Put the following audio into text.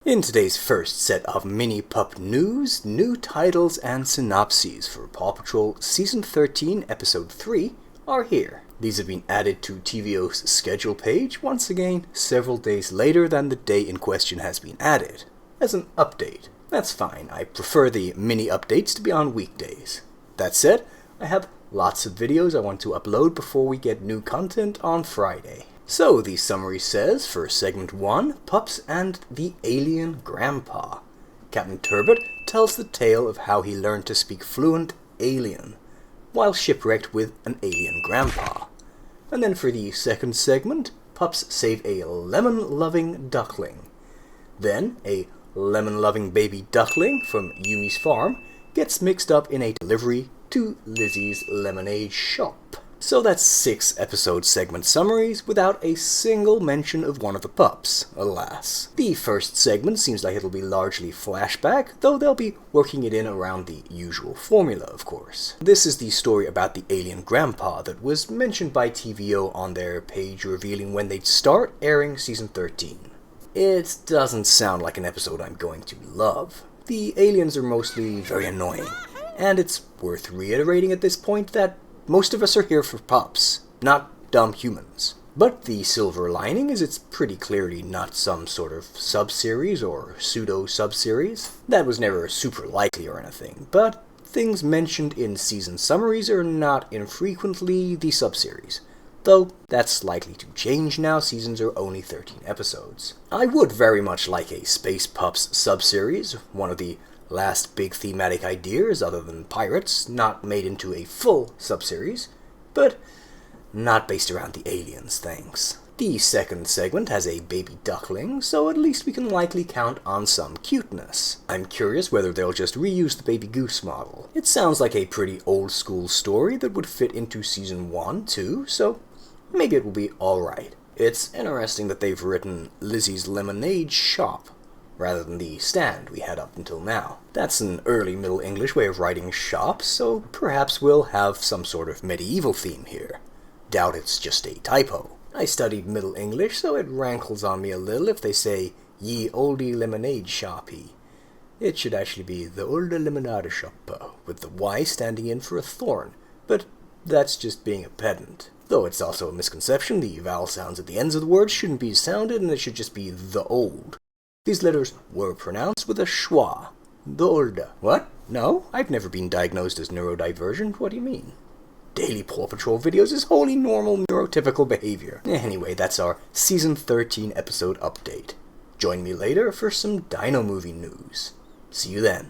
In today's first set of mini pup news, new titles and synopses for PAW Patrol Season 13, Episode 3 are here. These have been added to TVO's schedule page, once again, several days later than the day in question has been added. As an update. That's fine, I prefer the mini updates to be on weekdays. That said, I have lots of videos I want to upload before we get new content on Friday. So, the summary says, for Segment 1, Pups and the Alien Grandpa. Captain Turbot tells the tale of how he learned to speak fluent alien, while shipwrecked with an alien grandpa. And then for the second segment, Pups save a lemon-loving duckling. Then, a lemon-loving baby duckling from Yumi's farm gets mixed up in a delivery to Lizzie's lemonade shop. So that's 6 episode segment summaries without a single mention of one of the pups, alas. The first segment seems like it'll be largely flashback, though they'll be working it in around the usual formula, of course. This is the story about the alien grandpa that was mentioned by TVO on their page revealing when they'd start airing Season 13. It doesn't sound like an episode I'm going to love. The aliens are mostly very annoying, and it's worth reiterating at this point that most of us are here for pups, not dumb humans. But the silver lining is it's pretty clearly not some sort of sub-series or pseudo-sub-series. That was never super likely or anything, but things mentioned in season summaries are not infrequently the sub-series. Though that's likely to change now, seasons are only 13 episodes. I would very much like a Space Pups sub-series, one of the last big thematic ideas other than pirates, not made into a full sub-series, but not based around the aliens, thanks. The second segment has a baby duckling, so at least we can likely count on some cuteness. I'm curious whether they'll just reuse the baby goose model. It sounds like a pretty old school story that would fit into season 1 too, so maybe it will be alright. It's interesting that they've written Lizzie's lemonade shop rather than the stand we had up until now. That's an early Middle English way of writing shop, so perhaps we'll have some sort of medieval theme here. Doubt it's just a typo. I studied Middle English, so it rankles on me a little if they say, ye olde lemonade shoppy. It should actually be the olde lemonade shop, with the Y standing in for a thorn, but that's just being a pedant. Though it's also a misconception, the vowel sounds at the ends of the words shouldn't be sounded, and it should just be the old. These letters were pronounced with a schwa. The olde. What? No, I've never been diagnosed as neurodivergent. What do you mean? Daily PAW Patrol videos is wholly normal neurotypical behavior. Anyway, that's our Season 13 episode update. Join me later for some Dino Movie news. See you then.